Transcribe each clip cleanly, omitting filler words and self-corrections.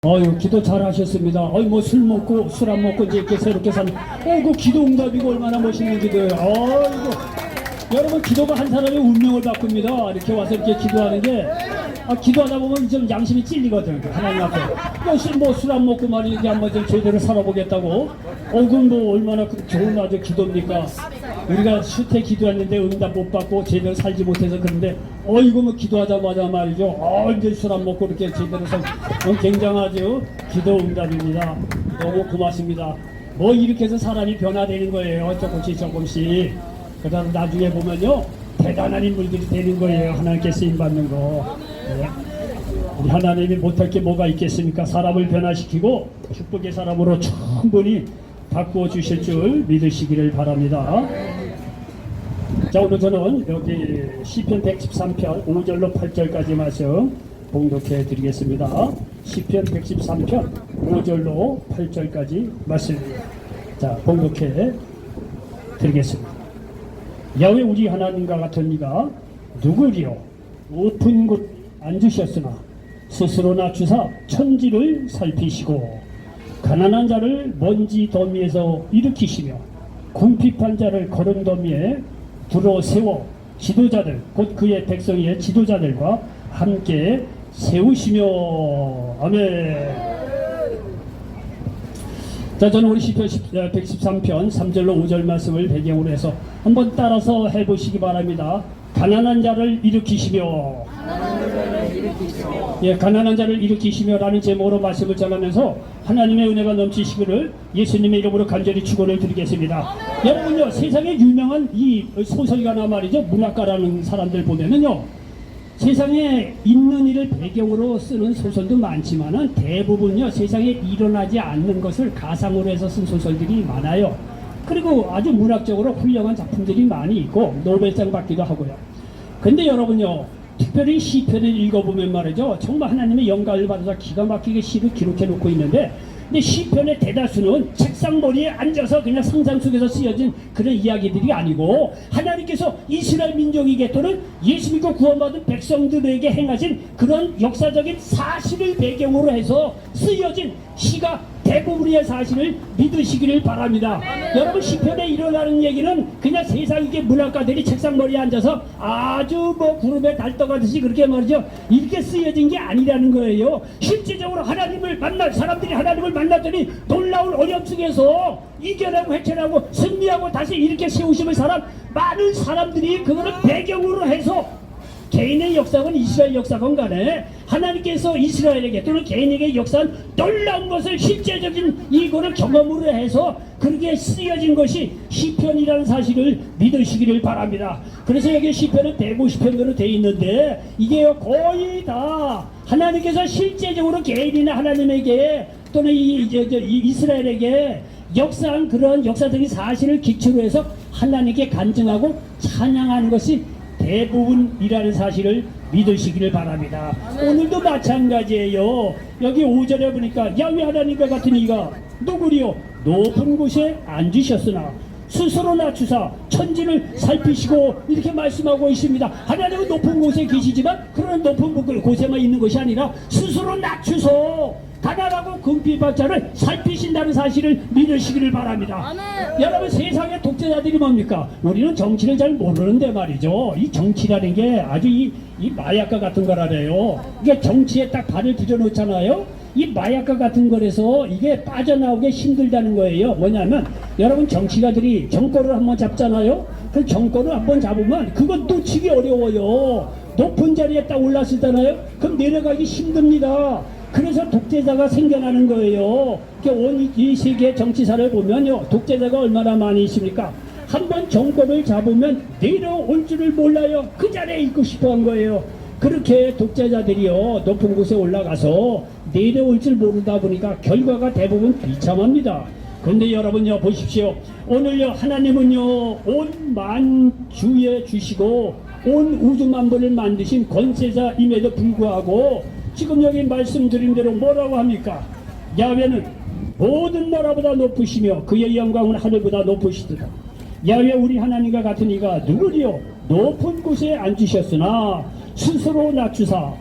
어유 기도 잘하셨습니다. 뭐 술 먹고 술 안 먹고 이제 이렇게 새롭게 산. 그 기도 응답이고 얼마나 멋있는 기도예요. 이거 여러분 기도가 한 사람의 운명을 바꿉니다. 이렇게 와서 이렇게 기도하는 게 기도하다 보면 좀 양심이 찔리거든. 하나님 앞에 뭐 술 안 먹고 말이지 한번 좀 제대로 살아보겠다고. 그럼 뭐 얼마나 좋은 아주 기도입니까? 우리가 숱해 기도했는데 응답 못 받고 제대로 살지 못해서 그런데 이거 뭐 기도하자마자 말이죠. 이제 술 안 먹고 이렇게 제대로 살 굉장하죠. 기도 응답입니다. 너무 고맙습니다. 뭐 이렇게 해서 사람이 변화되는 거예요. 조금씩. 그다음 나중에 보면요 대단한 인물들이 되는 거예요. 하나님께 쓰임 받는 거. 네. 우리 하나님이 못할 게 뭐가 있겠습니까? 사람을 변화시키고 축복의 사람으로 충분히 바꾸어 주실 줄 믿으시기를 바랍니다. 자, 오늘 저는 여기 시편 113편 5절로 8절까지 말씀 봉독해 드리겠습니다. 시편 113편 5절로 8절까지 말씀. 자, 봉독해 드리겠습니다. 야훼 우리 하나님과 같은 이가 누구리요? 높은 곳 앉으셨으나 스스로 낮추사 천지를 살피시고 가난한 자를 먼지 더미에서 일으키시며 궁핍한 자를 거름 더미에 들어 세워 지도자들 곧 그의 백성의 지도자들과 함께 세우시며. 아멘. 자, 저는 우리 시편 113편 3절로 5절 말씀을 배경으로 해서 한번 따라서 해보시기 바랍니다. 가난한 자를 일으키시며. 가난한 자를 일으키시며 라는 제목으로 말씀을 전하면서 하나님의 은혜가 넘치시기를 예수님의 이름으로 간절히 축원을 드리겠습니다. 여러분요, 세상에 유명한 이 소설가나 말이죠, 문학가라는 사람들 보면은요, 세상에 있는 일을 배경으로 쓰는 소설도 많지만은 대부분요 세상에 일어나지 않는 것을 가상으로 해서 쓴 소설들이 많아요. 그리고 아주 문학적으로 훌륭한 작품들이 많이 있고 노벨상 받기도 하고요. 근데 여러분요, 특별히 시편을 읽어보면 말이죠, 정말 하나님의 영감을 받아서 기가 막히게 시를 기록해 놓고 있는데, 근데 시편의 대다수는 책상머리에 앉아서 그냥 상상 속에서 쓰여진 그런 이야기들이 아니고 하나님께서 이스라엘 민족에게 또는 예수 믿고 구원받은 백성들에게 행하신 그런 역사적인 사실을 배경으로 해서 쓰여진 시가 대부분의 사실을 믿으시기를 바랍니다. 여러분, 시편에 일어나는 얘기는 그냥 세상의 문학가들이 책상머리에 앉아서 아주 뭐 구름에 달 떠가듯이 그렇게 말이죠, 이렇게 쓰여진 게 아니라는 거예요. 실제적으로 하나님을 만날 사람들이 하나님을 만났더니 놀라운 어려움 속에서 이겨내고 헤쳐나고 승리하고 다시 이렇게 세우심을 사람 많은 사람들이 그거를 배경으로 해서 개인의 역사건 이스라엘 역사건 간에 하나님께서 이스라엘에게 또는 개인에게 역사한 놀라운 것을 실제적인 이거를 경험으로 해서 그렇게 쓰여진 것이 시편이라는 사실을 믿으시기를 바랍니다. 그래서 여기 시편은 150편으로 되어 있는데 이게 거의 다 하나님께서 실제적으로 개인이나 하나님에게 또는 이스라엘에게 역사한 그런 역사적인 사실을 기초로 해서 하나님께 간증하고 찬양하는 것이 대부분이라는 사실을 믿으시기를 바랍니다. 오늘도 마찬가지예요. 여기 5절에 보니까 야훼 하나님과 같은 이가 누구리요? 높은 곳에 앉으셨으나 스스로 낮추사 천지를 살피시고 이렇게 말씀하고 있습니다. 하나님은 높은 곳에 계시지만 그런 높은 곳에만 있는 것이 아니라 스스로 낮추소 가난하고 궁핍한 자를 살피신다는 사실을 믿으시기를 바랍니다. 아멘. 여러분, 세상의 독재자들이 뭡니까? 우리는 정치를 잘 모르는데 말이죠, 이 정치라는 게 아주 이 마약과 같은 거라래요. 이게 정치에 딱 발을 들여놓잖아요. 이 마약과 같은 거라서 이게 빠져나오기 힘들다는 거예요. 뭐냐면 여러분, 정치가들이 정권을 한번 잡잖아요. 그 정권을 한번 잡으면 그건 놓치기 어려워요. 높은 자리에 딱 올랐었잖아요. 그럼 내려가기 힘듭니다. 그래서 독재자가 생겨나는 거예요. 온 이 세계 정치사를 보면요, 독재자가 얼마나 많이 있습니까? 한번 정권을 잡으면 내려올 줄을 몰라요. 그 자리에 있고 싶어 한 거예요. 그렇게 독재자들이요, 높은 곳에 올라가서 내려올 줄 모르다 보니까 결과가 대부분 비참합니다. 그런데 여러분요, 보십시오. 오늘요, 하나님은요, 온 만주에 주시고 온 우주 만물을 만드신 권세자임에도 불구하고 지금 여기 말씀드린 대로 뭐라고 합니까? 야훼는 모든 나라보다 높으시며 그의 영광은 하늘보다 높으시도다. 야훼 우리 하나님과 같은 이가 누구리요? 높은 곳에 앉으셨으나 스스로 낮추사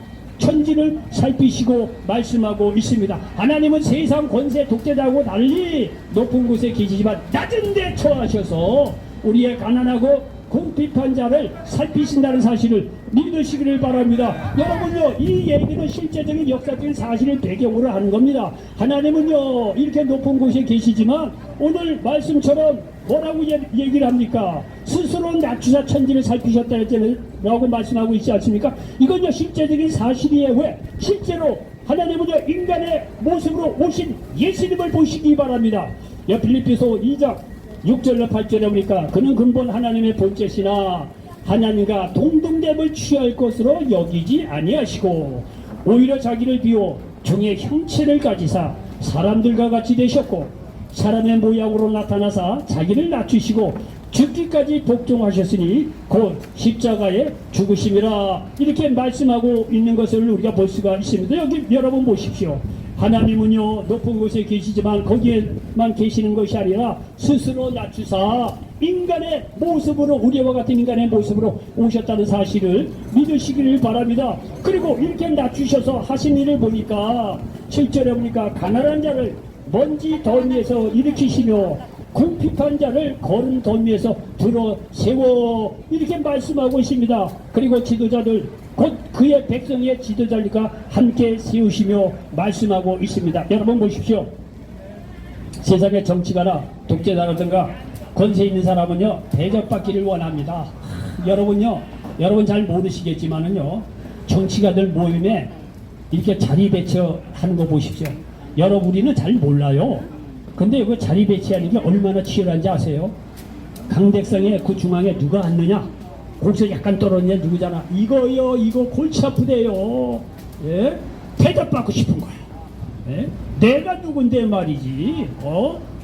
천지를 살피시고 말씀하고 있습니다. 하나님은 세상 권세 독재자하고 달리 높은 곳에 계시지만 낮은 데 처하셔서 우리의 가난하고 궁핍한 자를 살피신다는 사실을 믿으시기를 바랍니다. 여러분요, 이 얘기는 실제적인 역사적인 사실을 배경으로 하는 겁니다. 하나님은요 이렇게 높은 곳에 계시지만 오늘 말씀처럼 뭐라고 얘기를 합니까? 스스로 낮추사 천지를 살피셨다라고 말씀하고 있지 않습니까? 이건요 실제적인 사실이에요. 왜? 실제로 하나님은요 인간의 모습으로 오신 예수님을 보시기 바랍니다. 필립비서 2장 6절로 8절에 보니까 그는 근본 하나님의 본체시나 하나님과 동등됨을 취할 것으로 여기지 아니하시고 오히려 자기를 비워 종의 형체를 가지사 사람들과 같이 되셨고 사람의 모양으로 나타나사 자기를 낮추시고 죽기까지 복종하셨으니 곧 십자가에 죽으심이라 이렇게 말씀하고 있는 것을 우리가 볼 수가 있습니다. 여기 여러분 보십시오. 하나님은요 높은 곳에 계시지만 거기에만 계시는 것이 아니라 스스로 낮추사 인간의 모습으로 우리와 같은 인간의 모습으로 오셨다는 사실을 믿으시기를 바랍니다. 그리고 이렇게 낮추셔서 하신 일을 보니까 7절에 보니까 가난한 자를 먼지 더미에서 일으키시며 궁핍한 자를 거른 더미에서 들어 세워 이렇게 말씀하고 있습니다. 그리고 지도자들 곧 그의 백성의 지도자들과 함께 세우시며 말씀하고 있습니다. 여러분 보십시오. 세상의 정치가나 독재자라든가 권세 있는 사람은요 대접받기를 원합니다. 여러분요, 여러분 잘 모르시겠지만은요 정치가들 모임에 이렇게 자리 배치하는 거 보십시오. 여러분 우리는 잘 몰라요. 근데 그 자리 배치하는 게 얼마나 치열한지 아세요? 강백성의 그 중앙에 누가 앉느냐? 거기서 약간 떨어지냐 누구잖아. 이거요, 이거 골치 아프대요. 예? 대접받고 싶은 거야. 예? 내가 누군데 말이지.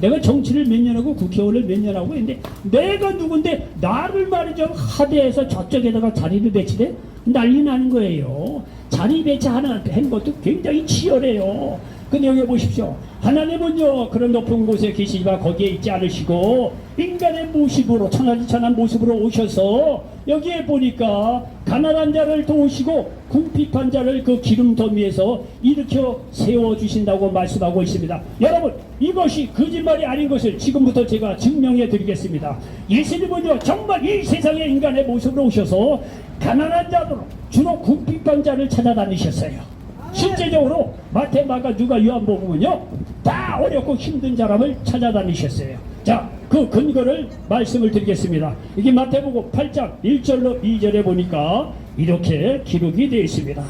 내가 정치를 몇 년 하고 국회의원을 몇 년 하고 했는데 내가 누군데 나를 말이죠 하대해서 저쪽에다가 자리를 배치돼 난리 나는 거예요. 자리 배치하는 것도 굉장히 치열해요. 근데 여기 보십시오. 하나님은요 그런 높은 곳에 계시지만 거기에 있지 않으시고 인간의 모습으로 천하지천한 모습으로 오셔서 여기에 보니까 가난한 자를 도우시고 궁핍한 자를 그 기름 더미에서 일으켜 세워주신다고 말씀하고 있습니다. 여러분 이것이 거짓말이 아닌 것을 지금부터 제가 증명해 드리겠습니다. 예수님은요 정말 이 세상의 인간의 모습으로 오셔서 가난한 자로 주로 궁핍한 자를 찾아다니셨어요. 실제적으로 마태, 마가, 누가, 요한복음은요 다 어렵고 힘든 사람을 찾아다니셨어요. 자, 그 근거를 말씀을 드리겠습니다. 이게 마태복음 8장 1절로 2절에 보니까 이렇게 기록이 되어 있습니다.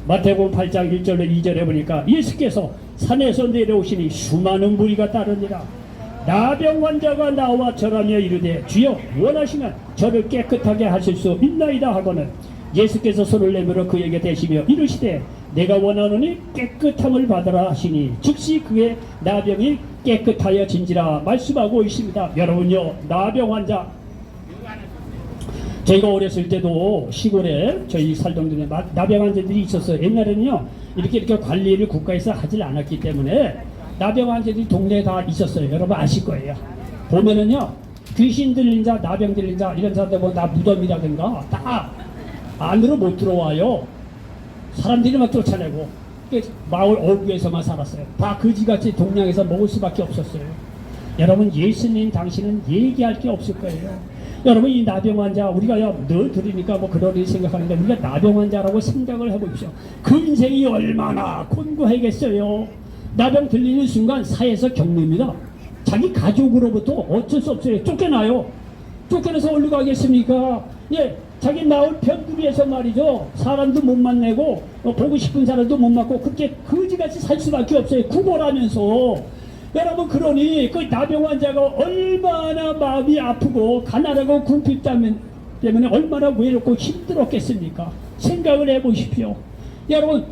마태복음 8장 1절로 2절에 보니까 예수께서 산에서 내려오시니 수많은 무리가 따르니라. 나병 환자가 나와 절하며 이르되 주여 원하시면 저를 깨끗하게 하실 수 있나이다 하거늘 예수께서 손을 내밀어 그에게 대시며 이르시되 내가 원하노니 깨끗함을 받으라 하시니 즉시 그의 나병이 깨끗하여진지라 말씀하고 있습니다. 여러분요 나병 환자 저희가 어렸을 때도 시골에 저희 살던 동네 나병 환자들이 있었어요. 옛날에는요 이렇게 관리를 국가에서 하질 않았기 때문에 나병 환자들이 동네에 다 있었어요. 여러분 아실 거예요. 보면은요 귀신 들린 자, 나병 들린 자 이런 사람들 보면 다 무덤이라든가 다 안으로 못 들어와요. 사람들이 막 쫓아내고 마을 어귀에서만 살았어요. 다 거지같이 동양에서 먹을 수밖에 없었어요. 여러분 예수님 당신은 얘기할 게 없을 거예요. 여러분 이 나병 환자 우리가 늘 들으니까 뭐 그러니 생각하는데 우리가 나병 환자라고 생각을 해보십시오. 그 인생이 얼마나 곤고하겠어요. 나병 들리는 순간 사회에서 격리입니다. 자기 가족으로부터 어쩔 수 없어요. 쫓겨나요. 쫓겨나서 어디로 가겠습니까? 예, 자기 마을 변두리에서 말이죠. 사람도 못 만나고 보고 싶은 사람도 못 만나고 그렇게 거지같이 살 수밖에 없어요. 구걸하면서. 여러분 그러니 그 나병 환자가 얼마나 마음이 아프고 가난하고 궁핍 때문에 얼마나 외롭고 힘들었겠습니까? 생각을 해보십시오. 여러분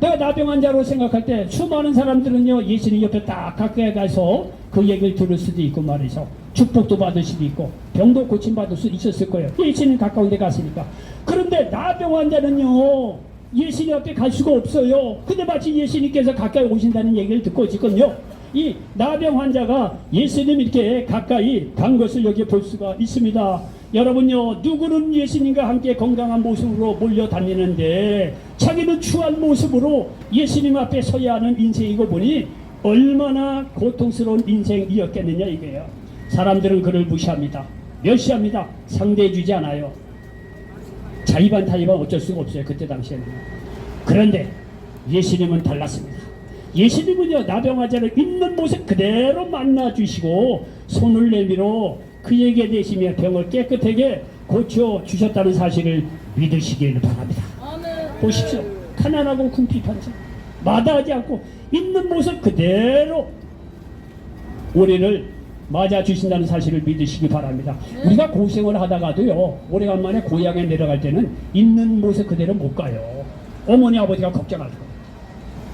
내가 나병 환자로 생각할 때 수많은 사람들은요 예수님 옆에 딱 가까이 가서 그 얘기를 들을 수도 있고 말이죠. 축복도 받을 수도 있고 병도 고침받을 수 있었을 거예요. 예수님 가까운 데 갔으니까. 그런데 나병 환자는요 예수님 앞에 갈 수가 없어요. 근데 마치 예수님께서 가까이 오신다는 얘기를 듣고 지금요 이 나병 환자가 예수님 이렇게 가까이 간 것을 여기 볼 수가 있습니다. 여러분요, 누구는 예수님과 함께 건강한 모습으로 몰려다니는데 자기는 추한 모습으로 예수님 앞에 서야 하는 인생이고 보니 얼마나 고통스러운 인생이었겠느냐 이거예요. 사람들은 그를 무시합니다. 멸시합니다. 상대해주지 않아요. 자의반 타의반 어쩔 수가 없어요. 그때 당시에는. 그런데 예수님은 달랐습니다. 예수님은요, 나병 환자를 있는 모습 그대로 만나주시고 손을 내밀어 그에게 대시며 병을 깨끗하게 고쳐주셨다는 사실을 믿으시길 바랍니다. 보십시오. 가난하고 궁핍한 자, 마다하지 않고 있는 모습 그대로 우리를 맞아주신다는 사실을 믿으시기 바랍니다. 우리가 고생을 하다가도요, 오래간만에 고향에 내려갈 때는 있는 모습 그대로 못 가요. 어머니 아버지가 걱정할 거예요.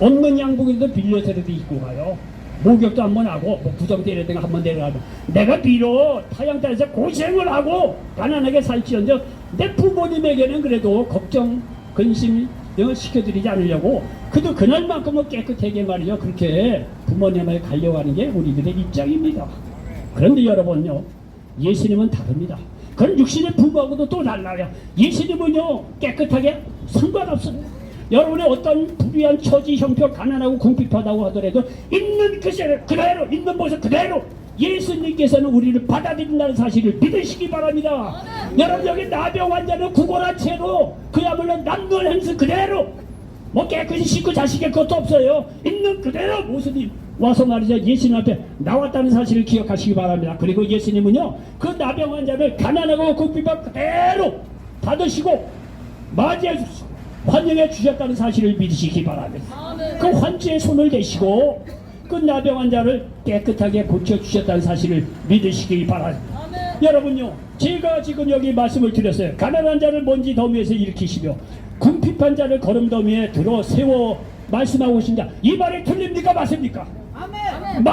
없는 양복이라도 빌려서라도 입고 가요. 목욕도 한번 하고 뭐 구정대라든가 한번 내려가도 내가 비록 타양 땅에서 고생을 하고 가난하게 살지언정 내 부모님에게는 그래도 걱정 근심 시켜드리지 않으려고 그도 그날만큼은 깨끗하게 말이죠. 그렇게 부모님에게 가려가는 게 우리들의 입장입니다. 그런데 여러분요, 예수님은 다릅니다. 그런 육신의 부모하고도 또 달라요. 예수님은요, 깨끗하게 상관없어요. 여러분의 어떤 불의한 처지, 형편, 가난하고 궁핍하다고 하더라도 있는 그대로, 있는 모습 그대로 예수님께서는 우리를 받아들인다는 사실을 믿으시기 바랍니다. 여러분, 여기 나병 환자는 구걸한 채로 그야말로 남는 행수 그대로 뭐 깨끗이 씻고 자식의 것도 없어요. 있는 그대로 모습이 와서 말이죠, 예수님 앞에 나왔다는 사실을 기억하시기 바랍니다. 그리고 예수님은요, 그 나병 환자를 가난하고 궁핍한 그대로 받으시고 맞이해 주시고 환영해 주셨다는 사실을 믿으시기 바랍니다. 그 환자의 손을 대시고 그 나병 환자를 깨끗하게 고쳐주셨다는 사실을 믿으시기 바랍니다. 여러분요, 제가 지금 여기 말씀을 드렸어요. 가난한 자를 먼지 더미에서 일으키시며 궁핍한 자를 거름더미에 들어 세워 말씀하고 계신다. 이 말이 틀립니까 맞습니까? 아멘.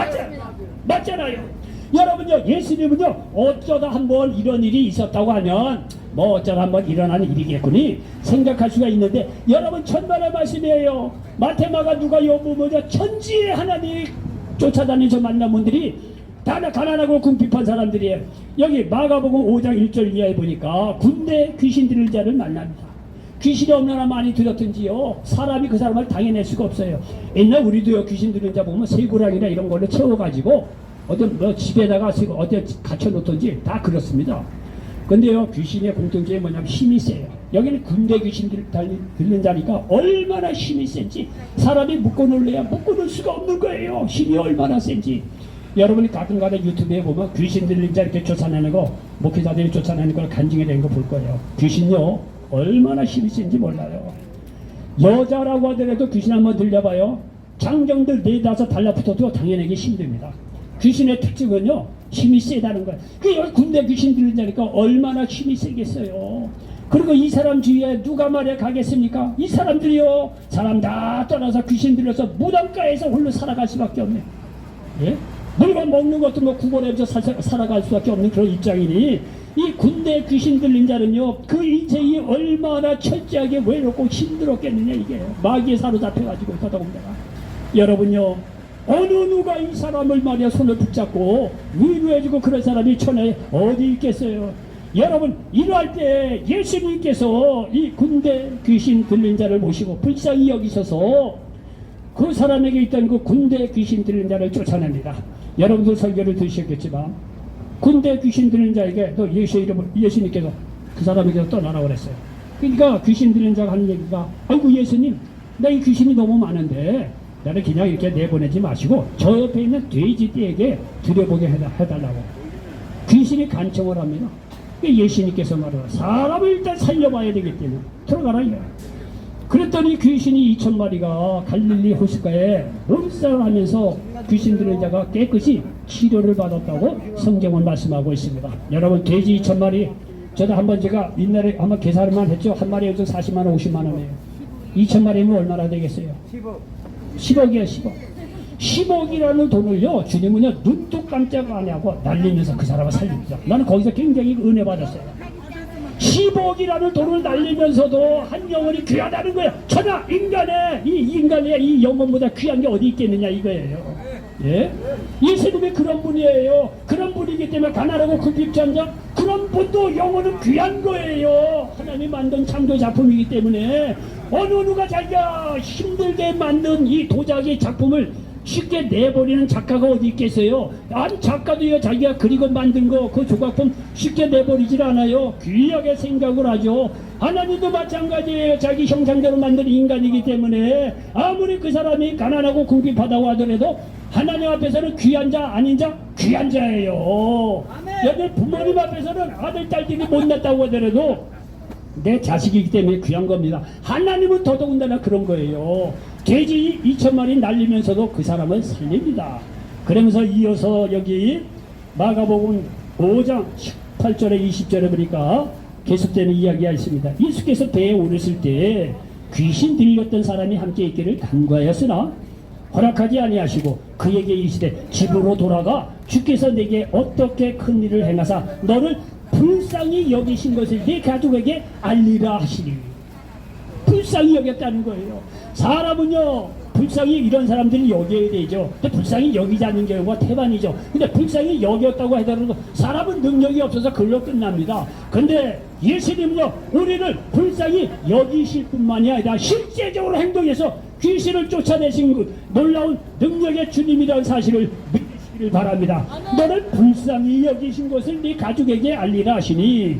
맞잖아요. 여러분요, 예수님은요, 어쩌다 한번 이런 일이 있었다고 하면 뭐 어쩌다 한번 일어나는 일이겠거니 생각할 수가 있는데, 여러분 천만의 말씀이에요. 마태마가 누가 요구뭐냐 천지의 하나님 쫓아다니면서 만난 분들이 다 가난하고 궁핍한 사람들이에요. 여기 마가복음 5장 1절 이하에 보니까 군대 귀신 들린 자를 만납니다. 귀신이 얼마나 많이 들었든지요, 사람이 그 사람을 당해낼 수가 없어요. 옛날 우리도요, 귀신 들린 자 보면 새고랑이나 이런 걸로 채워가지고 어떤 뭐 집에다가 어디 갇혀놓든지 다 그렇습니다. 근데요, 귀신의 공통점이 뭐냐면 힘이 세요. 여기는 군대 귀신 들린 자니까 얼마나 힘이 센지 사람이 묶어놓을래야 묶어놓을 수가 없는 거예요. 힘이 얼마나 센지. 여러분이 가끔가다 유튜브에 보면 귀신 들린 자 이렇게 쫓아내는 거, 목회자들이 쫓아내는 걸 간증해 낸 거 볼 거예요. 귀신요, 얼마나 힘이 센지 몰라요. 여자라고 하더라도 귀신 한번 들려봐요. 장정들 4-5 달라붙어도 당해내기 힘듭니다. 귀신의 특징은요, 힘이 세다는 거예요. 그 군대 귀신 들린 자니까 얼마나 힘이 세겠어요. 그리고 이 사람 주위에 누가 말에 가겠습니까? 이 사람들이요, 사람 다 떠나서 귀신 들려서 무덤가에서 홀로 살아갈 수밖에 없네. 예? 물건 먹는 것도 뭐 구걸해서 살아갈 수밖에 없는 그런 입장이니, 이 군대 귀신 들린 자는요, 그 인생이 얼마나 철저하게 외롭고 힘들었겠느냐 이게. 마귀에 사로잡혀가지고 있다 봅니다. 여러분요, 어느 누가 이 사람을 말이야 손을 붙잡고 위로해주고 그런 사람이 천하에 어디 있겠어요. 여러분, 이럴 때 예수님께서 이 군대 귀신 들린 자를 모시고 불쌍히 여기셔서 그 사람에게 있던 그 군대 귀신 들린 자를 쫓아냅니다. 여러분들 설교를 들으셨겠지만 군대 귀신 들린 자에게 또 예수님께서 그 사람에게서 떠나라고 그랬어요. 그러니까 귀신 들린 자가 하는 얘기가, 아이고 예수님, 나 이 귀신이 너무 많은데 나를 그냥 이렇게 내보내지 마시고 저 옆에 있는 돼지떼에게 들여보게 해달라고. 귀신이 간청을 합니다. 예수님께서 말하라, 사람을 일단 살려봐야 되기 때문에 들어가라 이거야. 그랬더니 귀신이 2,000마리가 갈릴리 호숫가에 몸살하면서 귀신 들린 자가 깨끗이 치료를 받았다고 성경은 말씀하고 있습니다. 여러분, 돼지 2,000마리, 저도 한번 제가 옛날에 한번 계산만 했죠. 한 마리에 40만 원, 50만 원이에요. 2,000마리면 얼마나 되겠어요? 10억이에요, 10억. 10억이라는 돈을요, 주님은요, 눈도 깜짝 안 하고 날리면서 그 사람을 살립니다. 나는 거기서 굉장히 은혜 받았어요. 10억이라는 돈을 날리면서도 한 영혼이 귀하다는 거예요. 천하 인간의 이 영혼보다 귀한 게 어디 있겠느냐 이거예요. 예? 예수님이 그런 분이에요. 그런 분이기 때문에 가난하고 굴복지 않자 그런 분도 영혼은 귀한 거예요. 하나님 만든 창조 작품이기 때문에 어느 누가 자기가 힘들게 만든 이 도자기 작품을 쉽게 내버리는 작가가 어디 있겠어요? 아니 작가도요 자기가 그리고 만든 거 그 조각품 쉽게 내버리질 않아요. 귀하게 생각을 하죠. 하나님도 마찬가지예요. 자기 형상대로 만든 인간이기 때문에 아무리 그 사람이 가난하고 궁핍하다고 하더라도 하나님 앞에서는 귀한 자 아닌 자 귀한 자예요. 여기 부모님 앞에서는 아들 딸들이 못났다고 하더라도 내 자식이기 때문에 귀한 겁니다. 하나님은 더더군다나 그런 거예요. 돼지 2,000마리 날리면서도 그 사람은 살립니다. 그러면서 이어서 여기 마가복음 5장 18절에 20절에 보니까 계속되는 이야기가 있습니다. 예수께서 배에 오르실 때 귀신 들렸던 사람이 함께 있기를 간과하였으나 허락하지 아니하시고 그에게 이르시되 집으로 돌아가 주께서 내게 어떻게 큰 일을 행하사 너를 불쌍히 여기신 것을 네 가족에게 알리라 하시니. 불쌍히 여겼다는 거예요. 사람은요 불쌍히 이런 사람들이 여겨야 되죠. 근데 불쌍히 여기지 않는 경우가 태반이죠. 근데 불쌍히 여겼다고 하더라도 사람은 능력이 없어서 그걸로 끝납니다. 근데 예수님은요 우리를 불쌍히 여기실 뿐만이 아니라 실제적으로 행동해서 귀신을 쫓아내신 그 놀라운 능력의 주님이라는 사실을 믿으시기를 바랍니다. 너를 불쌍히 여기신 것을 네 가족에게 알리라 하시니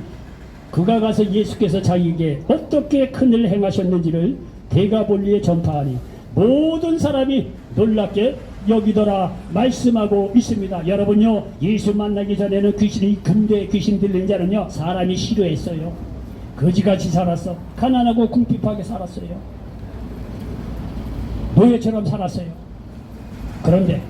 그가 가서 예수께서 자기에게 어떻게 큰일을 행하셨는지를 대가볼리에 전파하니 모든 사람이 놀랍게 여기더라 말씀하고 있습니다. 여러분요 예수 만나기 전에는 귀신이 근데 귀신 들린 자는요 사람이 싫어했어요. 거지같이 살았어. 가난하고 궁핍하게 살았어요. 노예처럼 살았어요. 그런데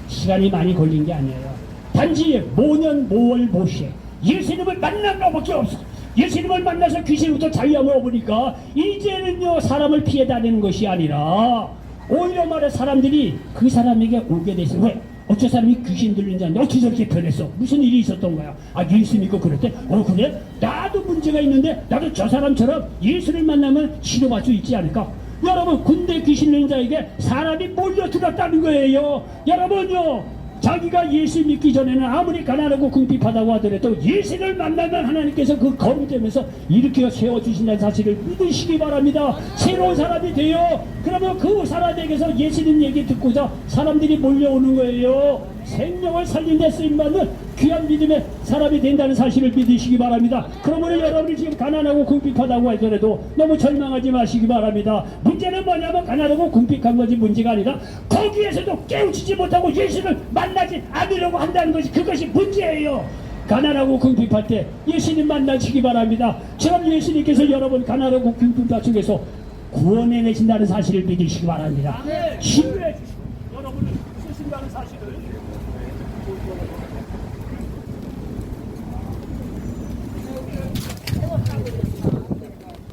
시간이 많이 걸린 게 아니에요. 단지 모년 모월 모시에 예수님을 만난 것밖에 없어. 예수님을 만나서 귀신부터 자유함을 얻으니까 이제는요 사람을 피해 다니는 것이 아니라 오히려 말해 사람들이 그 사람에게 오게 됐어요. 왜? 어째 사람이 귀신 들린 자인데 어떻게 저렇게 변했어? 무슨 일이 있었던 거야? 아 예수 믿고 그랬대? 그래? 나도 문제가 있는데 나도 저 사람처럼 예수를 만나면 치료받을 수 있지 않을까? 여러분 군대 귀신 들린 자에게 사람이 몰려들었다는 거예요. 여러분요 자기가 예수 믿기 전에는 아무리 가난하고 궁핍하다고 하더라도 예수를 만나면 하나님께서 그 거룩되면서 일으켜 세워주신다는 사실을 믿으시기 바랍니다. 새로운 사람이 돼요. 그러면 그 사람에게서 예수님 얘기 듣고자 사람들이 몰려오는 거예요. 생명을 살린 데 쓰임받는 귀한 믿음의 사람이 된다는 사실을 믿으시기 바랍니다. 그러므로 여러분이 지금 가난하고 궁핍하다고 하더라도 너무 절망하지 마시기 바랍니다. 문제는 뭐냐면 가난하고 궁핍한 것이 문제가 아니라 거기에서도 깨우치지 못하고 예수를 만나지 않으려고 한다는 것이 그것이 문제예요. 가난하고 궁핍할 때 예수님 만나시기 바랍니다. 저는 예수님께서 여러분 가난하고 궁핍한 속에서 구원해내신다는 사실을 믿으시기 바랍니다. 치유해 주시고 여러분을 쓰신다는 사실을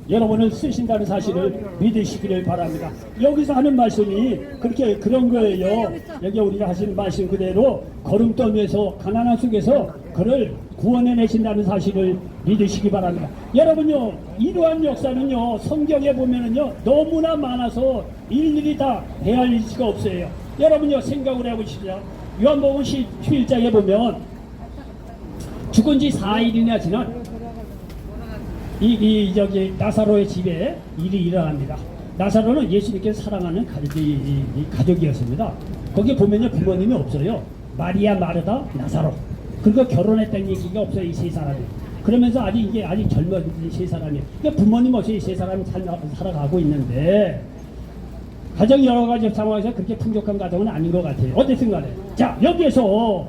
여러분을 쓰신다는 사실을 믿으시기를 바랍니다. 여기서 하는 말씀이 그렇게 그런 거예요. 여기 우리가 하시는 말씀 그대로 거름떠면서 가난한 속에서 그를 구원해내신다는 사실을 믿으시기 바랍니다. 여러분요 이러한 역사는요 성경에 보면은요 너무나 많아서 일일이 다 헤아릴 수가 없어요. 여러분요 생각을 해보십시오. 요한복음 11장에 보면 죽은 지 4일이나 지난 저기 나사로의 집에 일이 일어납니다. 나사로는 예수님께서 사랑하는 가족이었습니다. 거기 보면요 부모님이 없어요. 마리아, 마르다, 나사로. 그리고 결혼했다는 얘기가 없어요 이 세 사람이. 그러면서 아직 젊은 세 사람이. 그러니까 부모님 없이 이 세 사람이 살아가고 있는데 가정 여러 가지 상황에서 그렇게 풍족한 가정은 아닌 것 같아요. 어쨌든 간에 자 여기에서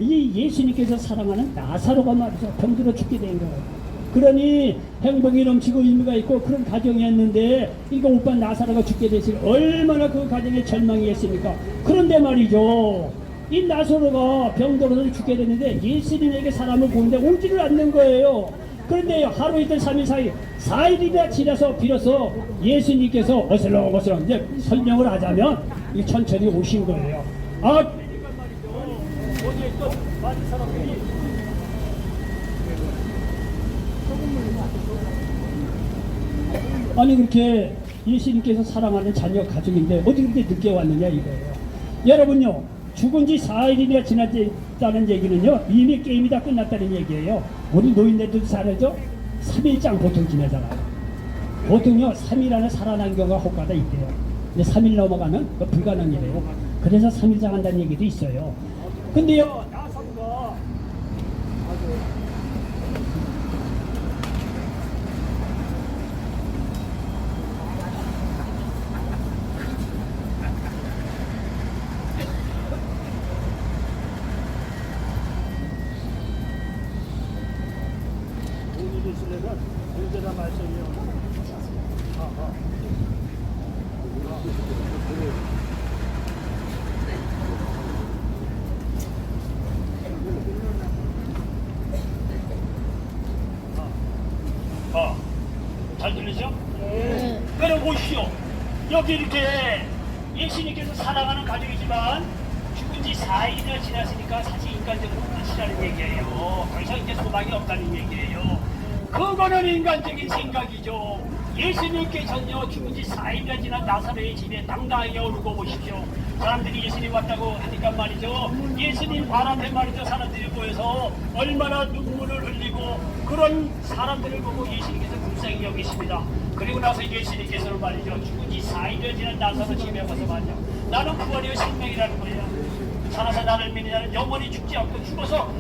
이 예수님께서 사랑하는 나사로가 말이죠 병들어 죽게 된 거예요. 그러니 행복이 넘치고 의미가 있고 그런 가정이었는데 이거 오빠 나사로가 죽게 됐으니 얼마나 그 가정에 절망이었습니까? 그런데 말이죠 이 나사로가 병들어서 죽게 됐는데 예수님에게 사람을 보는데 오지를 않는 거예요. 그런데 하루 이틀 3일 4일이나 지나서 비로소 예수님께서 어슬렁어슬렁 이제 설명을 하자면 천천히 오신 거예요. 그러니까 말이죠 어디에 있던 많은 사람들이 아니 그렇게 예수님께서 사랑하는 자녀 가족인데 어디 그렇게 늦게 왔느냐 이거예요. 여러분요 죽은 지 4일이나 지났다는 얘기는요, 이미 게임이 다 끝났다는 얘기예요. 우리 노인네들도 잘 알죠? 3일장 보통 지내잖아요. 보통요 3일 안에 살아난 경우가 혹가다 있대요. 근데 3일 넘어가면 그거 불가능이래요. 그래서 3일장 한다는 얘기도 있어요. 근데요, 나선거 오늘 있으려면 언제나 말씀이요. 잘 들리죠? 네. 그럼 보시오. 여기 이렇게 예수님께서 사랑하는 가족이지만 죽은 지 4일이나 지났으니까 사실 인간적으로 끝이라는 얘기예요. 더 이상 이제 소망이 없다는 얘기예요. 그거는 인간적인 생각이죠. 예수님께서는요, 죽은 지 4일이나 지난 나사렛의 집에 당당하게 오르고 보십시오. 사람들이 예수님 왔다고 하니까 말이죠. 예수님 발 앞에 말이죠. 사람들이 모여서 얼마나 눈물을 흘리고 그런 사람들을 보고 예수님께서 불쌍히 여기십니다. 그리고 나서 예수님께서는 말이죠. 죽은 지 4일이나 지난 나사렛 집에 와서 말이죠. 나는 부활이요 생명이라는 거예요. 살아서 나를 믿는 자는 영원히 죽지 않고 죽어서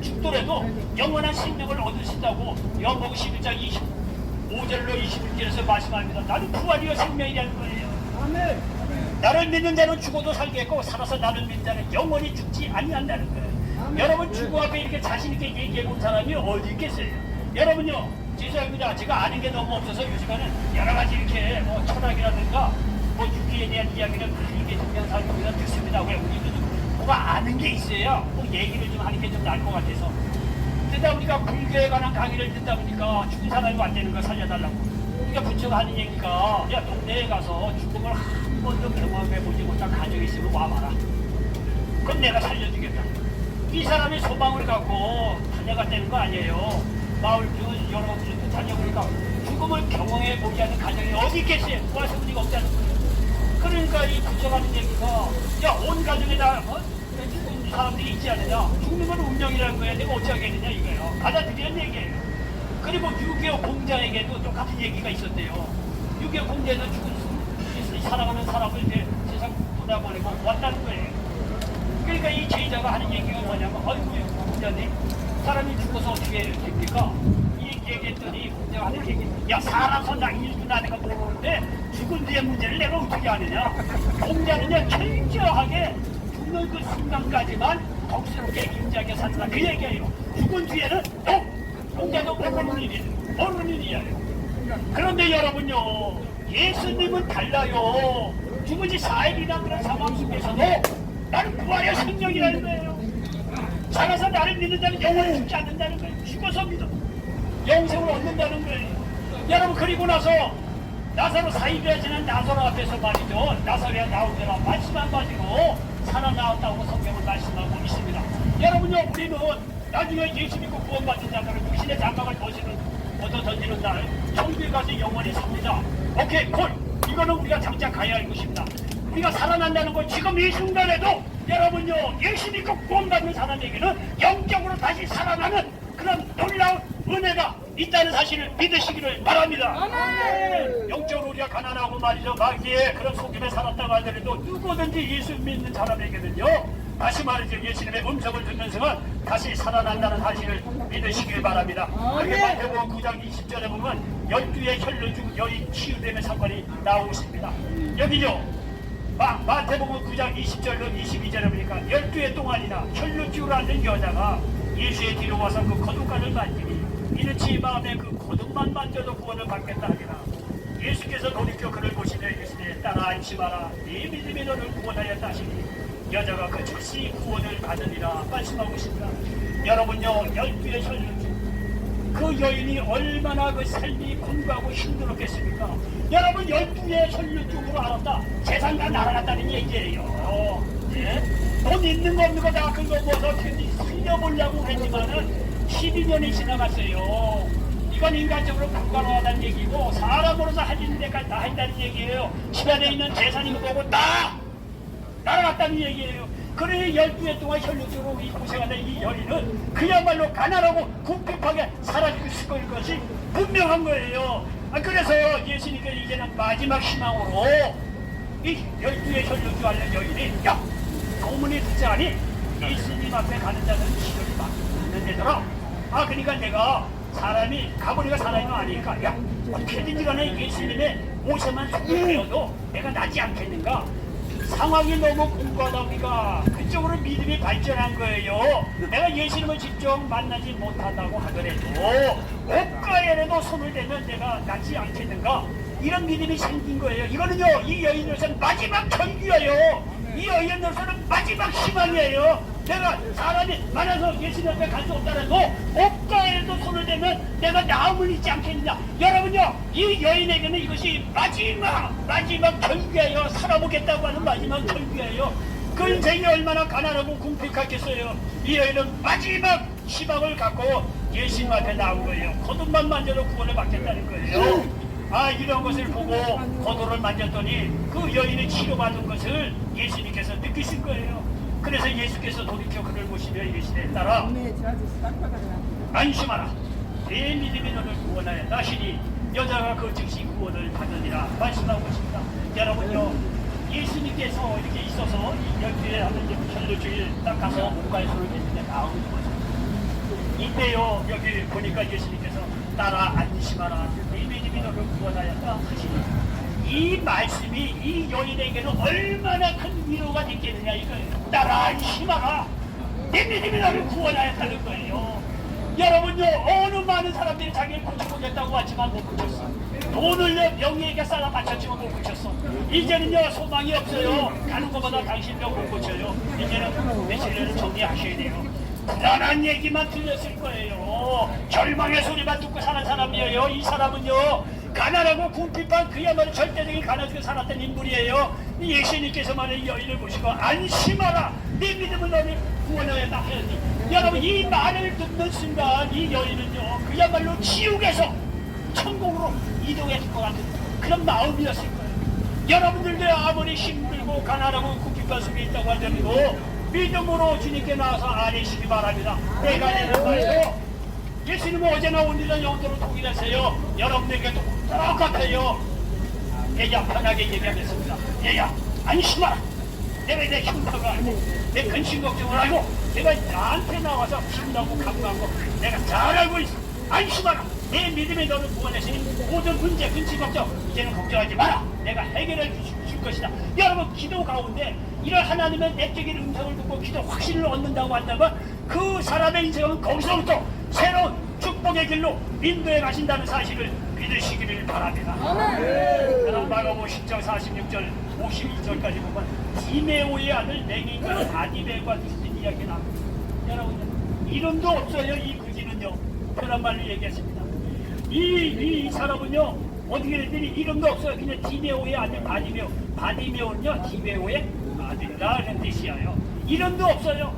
죽더라도 영원한 생명을 얻으신다고 요한복음 11장 25절로 21절에서 말씀합니다. 나는 부활이요 생명이라는 거예요. 아멘. 나를 믿는 자는 죽어도 살겠고 살아서 나를 믿는 자는 영원히 죽지 아니한다는 거예요. 아멘. 여러분 죽음 앞에 이렇게 자신 있게 얘기해 본 사람이 어디 있겠어요? 여러분요, 죄송합니다. 제가 아는 게 너무 없어서 요즘에는 여러 가지 이렇게 뭐 철학이라든가 뭐 유기에 대한 이야기를 많이 이렇게 동영상을 듣습니다. 왜 우리도 뭐가 아는 게 있어야 뭐 얘기를 좀 하는 게 좀 나을 것 같아서. 듣다 보니까 불교에 관한 강의를 듣다 보니까 죽은 사람이 왔다는 거 살려달라고. 그러니까 부처가 하는 얘기가, 야 동네에 가서 죽음을 한 번도 경험해보지 못한 가족이 있으면 와봐라. 그럼 내가 살려주겠다. 이 사람이 소망을 갖고 다녀갔다는 거 아니에요. 마을 중 여러 곳을 다녀보니까 죽음을 경험해보지 않은 가정이 어디 있겠어요? 와서 우리가 없다는 거예요. 그러니까 이 부처가 하는 얘기가, 야 온 가정에 다 죽은 사람들이 있지 않느냐. 죽는 건 운명이라는 거야. 내가 어찌 하겠느냐 이거예요. 받아들이는 얘기예요. 그리고 6.25 공자에게도 똑같은 얘기가 있었대요. 6.25 공자에서 죽은 사랑하는 사람을 이제 세상 보내고 왔다는 거예요. 그러니까 이 제자가 하는 얘기가 뭐냐면, 아이고 공자님, 사람이 죽어서 어떻게 됩니까? 이 얘기했더니 공자가 하는 얘기, 야 사람 선장 일주나 내가 모르는데 죽은 뒤의 문제를 내가 어떻게 아느냐. 공자는요 철저하게 죽는 그 순간까지만 덕스럽게 임자하게 산다 그 얘기예요. 죽은 뒤에는 공자도 모르는 일이에요. 그런데 여러분요, 예수님은 달라요. 죽은 지 4일이나 그런 상황 속에서도 나는 부활의 생명이라는 거예요. 살아서 나를 믿는 자는 영원히 죽지 않는다는 거예요. 죽어서 믿어 영생을 얻는다는 거예요. 여러분, 그리고 나서 나사로 4일이나 지난 나사로 앞에서 말이죠. 나사로에 나오더라 말씀 한마디로 살아나왔다고 성경을 말씀하고 있습니다. 여러분요, 우리는 나중에 예수 믿고 구원받은 자들은 육신의 장막을 벗어 던지는 날 천국에 가서 영원히 삽니다. 오케이, 콜. 이거는 우리가 장착 가야 할 것입니다. 우리가 살아난다는 건 지금 이 순간에도 여러분요, 예수 믿고 구원받는 사람에게는 영적으로 다시 살아나는 그런 놀라운 은혜가 있다는 사실을 믿으시기를 바랍니다. 아멘. 영적으로 우리가 가난하고 말이죠, 마귀의 그런 속임에 살았다고 하더라도 누구든지 예수 믿는 사람에게는요, 다시 말이죠, 예수님의 음성을 듣는 순간 다시 살아난다는 사실을 믿으시길 바랍니다. 마태복음 9장 20절에 보면 12의 혈루 중 여인 치유됨의 사건이 나오고 있습니다. 여기죠, 마태복음 9장 20절로 22절에 보니까 12해 동안이나 혈루증으로 앉은 여자가 예수의 뒤로 와서 그 거듭간을 만지니 이르치 마음에 그 거듭만 만져도 구원을 받겠다 하니라. 예수께서 돌이켜 그를 보시되 이르시되 따라 안심하라, 네 믿음이 너를 구원하였다 하시니 여자가 그 즉시 구원을 받으리라 말씀하고 있습니다. 여러분요, 12의 혈루증, 그 여인이 얼마나 그 삶이 공부하고 힘들었겠습니까? 여러분, 12의 혈루증으로 알았다. 재산 다 날아갔다는 얘기예요. 예? 돈 있는 거 없는 거 다 긁어모아서 살려보려고 했지만은 12년이 지나갔어요. 이건 인간적으로 불가능하다는 얘기고 사람으로서 할 수 있는 데까지 다 한다는 얘기예요. 집안에 있는 재산이 뭐고 다 따라갔다는 얘기예요. 그러니 12해 동안 혈육적으로 이 고생하는 이 여인은 그야말로 가난하고 궁핍하게 살아있을 것이 분명한 거예요. 그래서 예수님께서 이제는 마지막 희망으로 이 12의 혈육주 하는 여인이 야, 소문이 듣자니 예수님 앞에 가는 자들은 시절이 막는 데더라. 그러니까 내가 사람이 가버리가 사람이 아니니까 야, 어떻게든지 간에 예수님의 모세만 소개되어도 내가 나지 않겠는가. 상황이 너무 공고하다 보니까 그쪽으로 믿음이 발전한 거예요. 내가 예수님을 직접 만나지 못한다고 하더라도 옷가에라도 손을 대면 내가 낫지 않겠는가. 이런 믿음이 생긴 거예요. 이거는요, 이 여인으로서는 마지막 절규예요. 이 여인으로서는 마지막 희망이에요. 내가 사람이 많아서 예수님 앞에 갈 수 없다라도 옷가에라도 손을 대면 내가 나음을 잊지 않겠느냐. 여러분요, 이 여인에게는 이것이 마지막 절규예요. 살아보겠다고 하는 마지막 절규예요. 그 인생이 얼마나 가난하고 궁핍했겠어요. 이 여인은 마지막 희망을 갖고 예수님 앞에 나온 거예요. 겉옷만 만져도 구원을 받겠다는 거예요. 이런 것을 보고 겉옷을 만졌더니 그 여인이 치료받은 것을 예수님께서 느끼신 거예요. 그래서 예수께서 돌이켜 그를 보시며 이르시되 따라 안심하라. 내 믿음이 너를 구원하여 다시니 여자가 그 즉시 구원을 받으리라 말씀하고 있습니다. 여러분요, 예수님께서 이렇게 있어서 12회 하는 혈루주일 딱 가서 몸과의 손을 댔는데 나오는 거죠. 이때요, 여기 보니까 예수님께서 따라 안심하라. 네 믿음이 너를 구원하였다 하시니 이 말씀이 이 여인에게는 얼마나 큰 위로가 됐겠느냐 이거예요. 따라 안심하라. 내 믿음이 너를 구원하였다는 거예요. 여러분요, 어느 많은 사람들이 자기를 고쳐보겠다고 하지만 못 고쳤어. 돈을 명예에게 쌓아 바쳤지만 못 고쳤어. 이제는요, 소망이 없어요. 가는 것보다 당신 병 못 고쳐요. 이제는 며칠을 정리하셔야 돼요. 불안한 얘기만 들렸을 거예요. 절망의 소리만 듣고 사는 사람이에요. 이 사람은요, 가난하고 궁핍한 그야말로 절대적인 가난하게 살았던 인물이에요. 예수님께서만 이 여인을 보시고 안심하라. 네 믿음을 너를 구원하였다 하였니. 여러분, 이 말을 듣는 순간 이 여인은요, 그야말로 지옥에서 천국으로 이동했을 것 같은 그런 마음이었을 거예요. 여러분들도 아무리 힘들고 가난하고 궁핍한 속에 있다고 하더라도 믿음으로 주님께 나와서 아뢰시기 바랍니다. 내가 내는 말이요, 예수님은 어제나 오늘은 영원토록 동일하세요. 여러분에게도 똑같아요. 얘야, 편하게 얘기하겠습니다. 얘야, 안심하라. 내가 내 힘들고 알고 내 근심 걱정을 알고 내가 나한테 나와서 힘나고 감사하고 내가 잘 알고 있어. 안심하라. 내 믿음이 너를 구원했으니 모든 문제, 근심 걱정 이제는 걱정하지 마라. 내가 해결해 줄 것이다. 여러분, 기도 가운데 이런 하나님의 내적인 음성을 듣고 기도 확신을 얻는다고 한다면 그 사람의 인생은 거기서부터 새로운 축복의 길로 인도해 가신다는 사실을 믿으시기를 바랍니다. 그럼 마가복음 10장 46절 52절까지 보면 디메오의 아들 맹인과 아디메오가 있는 이야기 나옵니다. 여러분, 이름도 없어요. 이 그지는요, 그런 말을 얘기했습니다. 이 사람은요, 어떻게 됐더니 이름도 없어요. 그냥 디메오의 아들 바디메오. 바디메오는요, 디메오의 아들이라는 뜻이에요. 이름도 없어요.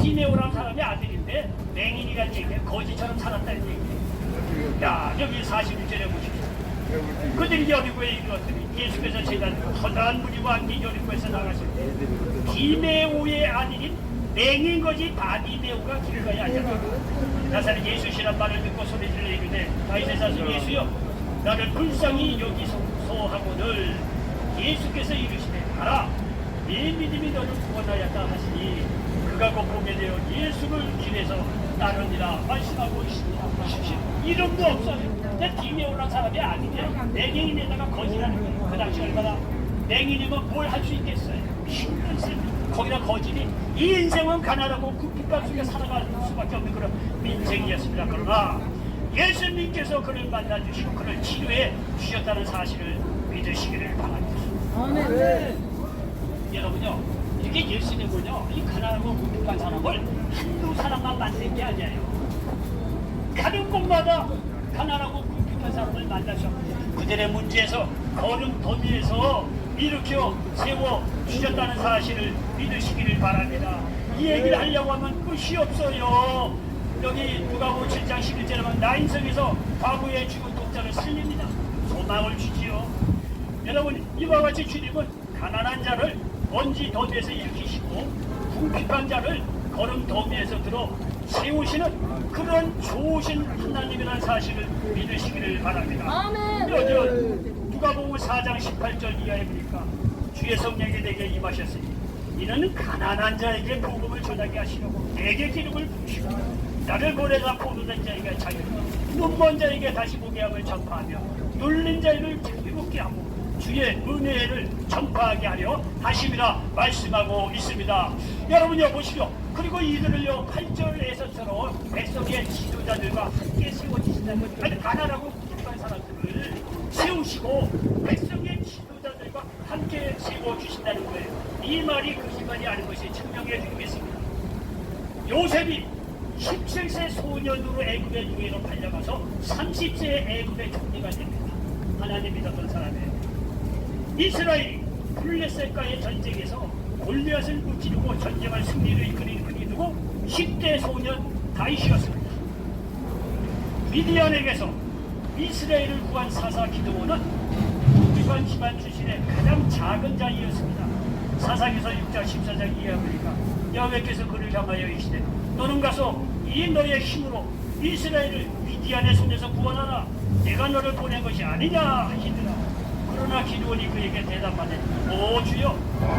디메오라는 사람의 아들인데 맹인이라는 얘기예요. 거지처럼 살았다는 얘기예요. 야, 여기 41절에 보십시오. 그들이 여리고에 이르렀더니 예수께서 제자들과 허다한 무리와 함께 여리고에서 나가실 때 디메오의 아들인 맹인 거지 바디메오가 길가에 앉았다. 나사렛 예수시란 말을 듣고 소리질러 이르되 다윗의 자손 예수여, 나를 불쌍히 여기소서하거늘. 예수께서 이르시되 가라. 네 믿음이 너를 구원하였다 하시니 그가 곧 보게 되어 예수를 길에서 따르니라 말씀하고 있습니다. 이름도 없어요. 내 디메오라는 사람이 아닌데 맹인에다가 거지라는 거예요. 그 당시 얼마나 맹인이면 뭘 할 수 있겠어요. 힘든 셈. 거기다 거지니 이 인생은 가난하고 궁핍감 속에 살아갈 수밖에 없는 그런 인생이었습니다. 그러나 예수님께서 그를 만나주시고 그를 치료해 주셨다는 사실을 믿으시기를 바랍니다. 아멘. 여러분요, 이게 예수님은요, 이 가난하고 궁핍한 사람을 한두 사람만 만든 게 아니에요. 가는 곳마다 가난하고 궁핍한 사람을 만나셔 그들의 문제에서 걸음더미에서 일으켜 세워 주셨다는 사실을 믿으시기를 바랍니다. 이 얘기를 하려고 하면 끝이 없어요. 여기 누가복음 7장 11절에 보면 나 인생에서 과거에 죽은 독자를 살립니다. 소망을 주지요. 여러분, 이와 같이 주님은 가난한 자를 먼지 더미에서 일으키시고 궁핍한 자를 거름 더미에서 들어 세우시는 그런 좋으신 하나님이라는 사실을 믿으시기를 바랍니다. 아멘. 요즘 누가복음 4장 18절 이하에 보니까 주의 성령이 내게 임하셨으니 이는 가난한 자에게 복음을 전하게 하시려고 내게 기름을 부으시고 나를 보내사 포도된 자에게 자유를 눈먼 자에게 다시 보게 함을 전파하며 눌린 자를 자유롭게 하고 주의 은혜를 전파하게 하려 하심이라 말씀하고 있습니다. 여러분요 보시오. 그리고 이들을요 8절에서처럼 백성의 지도자들과 함께 세워주신다는 아주 가난하고 부족한 사람들을 세우시고 백성의 지도자들과 함께 세워주신다는 거예요. 이 말이 거짓말이 아닌 것이 증명해 드리겠습니다. 요셉이 17세 소년으로 애굽의 유해로 팔려가서 30세에 애굽의 총리가 됩니다. 하나님 믿었던 사람이에요. 이스라엘이 블레셋과의 전쟁에서 골리앗을 무찌르고 전쟁할 승리를 이끌인 그이 누구? 10대 소년 다윗이었습니다. 미디안에게서 이스라엘을 구한 사사 기드온은 북비관 집안 출신의 가장 작은 자이었습니다. 사사기서 6장 14장 이하에 보니까 여호와께서 그를 향하여 이르시되 너는 가서 이 너의 힘으로 이스라엘을 미디안의 손에서 구원하라. 내가 너를 보낸 것이 아니냐 하시더라. 그러나 기드온이 그에게 대답하되 오 주여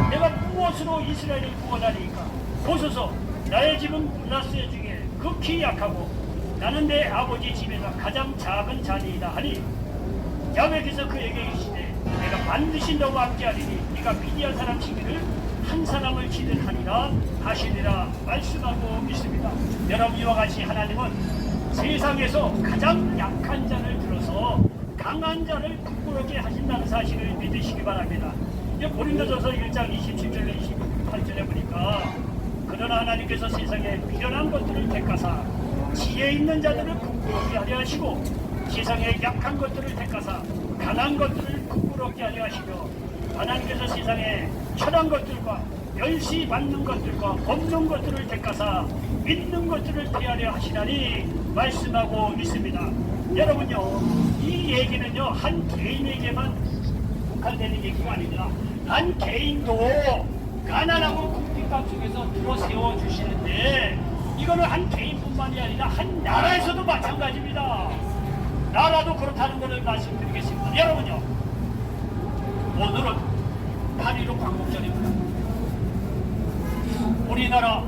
내가 무엇으로 이스라엘을 구원하리까. 보소서 나의 집은 문하세 중에 극히 약하고 나는 내 아버지 집에서 가장 작은 자니이다 하니 야훼께서 그에게 이르시되 내가 반드시 너와 함께하리니 네가 미디안 사람 치기를 한 사람을 치듯 하리라 하시니라 말씀하고 있습니다. 여러분 이와 같이 하나님은 세상에서 가장 약한 자를 들어서 강한 자를 부끄럽게 하신다는 사실을 믿으시기 바랍니다. 고린도전서 1장 27절에 28절에 보니까 그러나 하나님께서 세상에 미련한 것들을 택하사 지혜 있는 자들을 부끄럽게 하려 하시고 세상에 약한 것들을 택하사 강한 것들을 부끄럽게 하려 하시며 하나님께서 세상에 천한 것들과 멸시받는 것들과 없는 것들을 택하사 있는 것들을 피하려 하시나니 말씀하고 있습니다. 여러분요 이 얘기는요 한 개인에게만 국한되는 얘기가 아니라 한 개인도 가난하고 궁핍감 속에서 들어 세워주시는데 이거는 한 개인뿐만이 아니라 한 나라에서도 마찬가지입니다. 나라도 그렇다는 것을 말씀드리겠습니다. 여러분요 오늘은 8.15 광복절입니다. 우리나라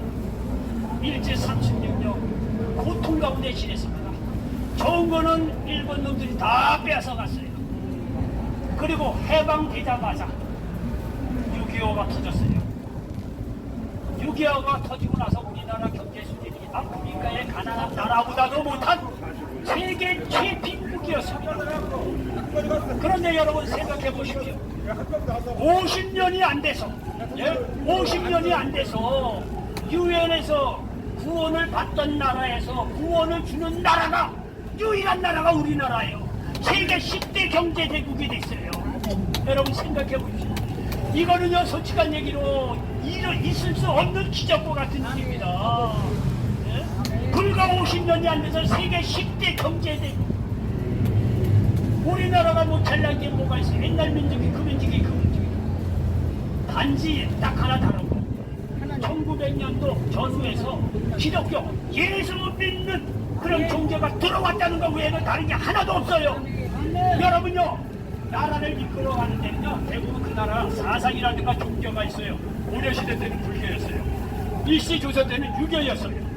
일제 36년 고통 가운데 지냈습니다. 좋은 거는 일본 놈들이 다 빼앗아 갔어요. 그리고 해방되자마자 6.25가 터졌어요. 6.25가 터지고 나서 우리나라 경제 수준이 아프리카의 가난한 나라보다도 못한 세계 최빈국이었습니다. 그런데 여러분 생각해 보십시오. 50년이 안 돼서 50년이 안 돼서 유엔에서 구원을 받던 나라에서 구원을 주는 나라가 유일한 나라가 우리나라예요. 세계 10대 경제대국이 됐어요. 여러분 생각해 보십시오. 이거는요 솔직한 얘기로 있을 수 없는 기적과 같은 일입니다. 불과 50년이 안 돼서 세계 10대 경제대국. 우리나라가 뭐 잘난 게 뭐가 있어요. 옛날 민족이 그 민족이 그 민족이 단지 딱 하나 다르고 1900년도 전후에서 기독교 예수 믿는 그런 종교가 들어왔다는 것 외에는 다른 게 하나도 없어요. 여러분요 나라를 이끌어가는 데는요 대부분 그 나라 사상이라든가 종교가 있어요. 고려시대 때는 불교였어요. 일시조선 때는 유교였어요.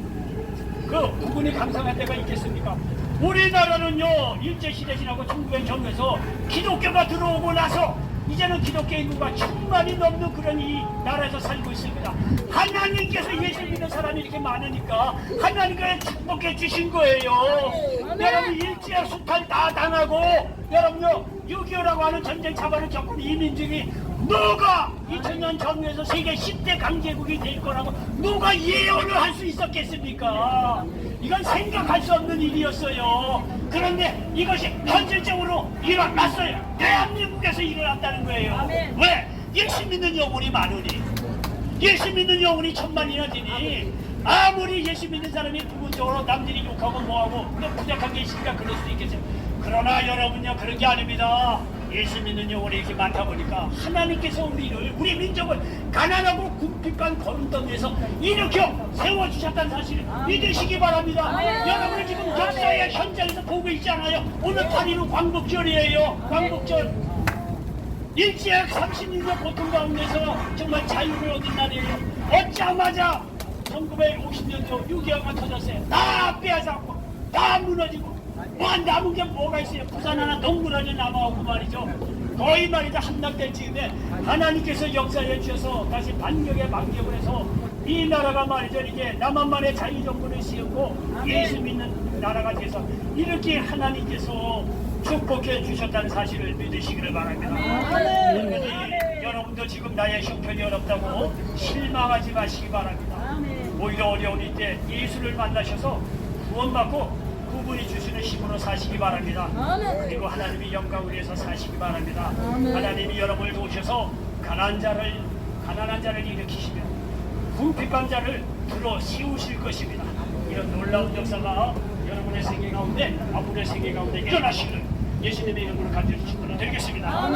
그 부분이 강성한 데가 있겠습니까? 우리나라는요 일제시대 지나고 1900년 전후에서 기독교가 들어오고 나서 이제는 기독교 인구가 1000만이 넘는 그런 이 나라에서 살고 있습니다. 하나님께서 예수 믿는 사람이 이렇게 많으니까 하나님께서 축복해 주신 거예요. 여러분 일제 수탈 다 당하고 여러분요 6.25라고 하는 전쟁 차반을 겪은 이 민족이 누가 2000년 전후에서 세계 10대 강제국이 될 거라고 누가 예언을 할 수 있었겠습니까? 이건 생각할 수 없는 일이었어요. 그런데 이것이 현실적으로 일어났어요. 대한민국에서 일어났다는 거예요. 아멘. 왜? 예수 믿는 영혼이 많으니 예수 믿는 영혼이 1000만이나 되니 아무리 예수 믿는 사람이 부분적으로 남들이 욕하고 뭐하고 부족한 게 있으니까 그럴 수도 있겠어요. 그러나 여러분요 그런 게 아닙니다. 예수 믿는 영혼이 이렇게 많다 보니까 하나님께서 우리 민족을 가난하고 궁핍한 거름덩이에서 일으켜 세워주셨다는 사실을 믿으시기 바랍니다. 여러분은 지금 역사의 현장에서 보고 있잖아요. 오늘 8일은 광복절이에요. 광복절. 일제약 30년의 고통 가운데서 정말 자유를 얻은 날이에요. 얻자마자 1950년도 6.25가 터졌어요. 다 빼앗았고 다 무너지고 뭐 남은 게 뭐가 있어요. 부산 하나 동그라니 남아오고 말이죠. 거의 말이죠. 함락될 즈음에 하나님께서 역사해 주셔서 다시 반격에 반격을 해서 이 나라가 말이죠. 이게 남한만의 자유정부를 씌우고 예수 믿는 나라가 돼서 이렇게 하나님께서 축복해 주셨다는 사실을 믿으시기를 바랍니다. 여러분도 지금 나의 형편이 어렵다고 실망하지 마시기 바랍니다. 오히려 어려운 이때 예수를 만나셔서 구원받고 그분이 주시는 힘으로 사시기 바랍니다. 그리고 하나님이 영광을 위해서 사시기 바랍니다. 하나님이 여러분을 도우셔서 가난한 자를 일으키시며 궁핍한 자를 들어 씌우실 것입니다. 이런 놀라운 역사가 여러분의 생애 가운데, 아무의 생애 가운데 일어나시기를 예수님의 이름으로 간절히 축원을 드리겠습니다.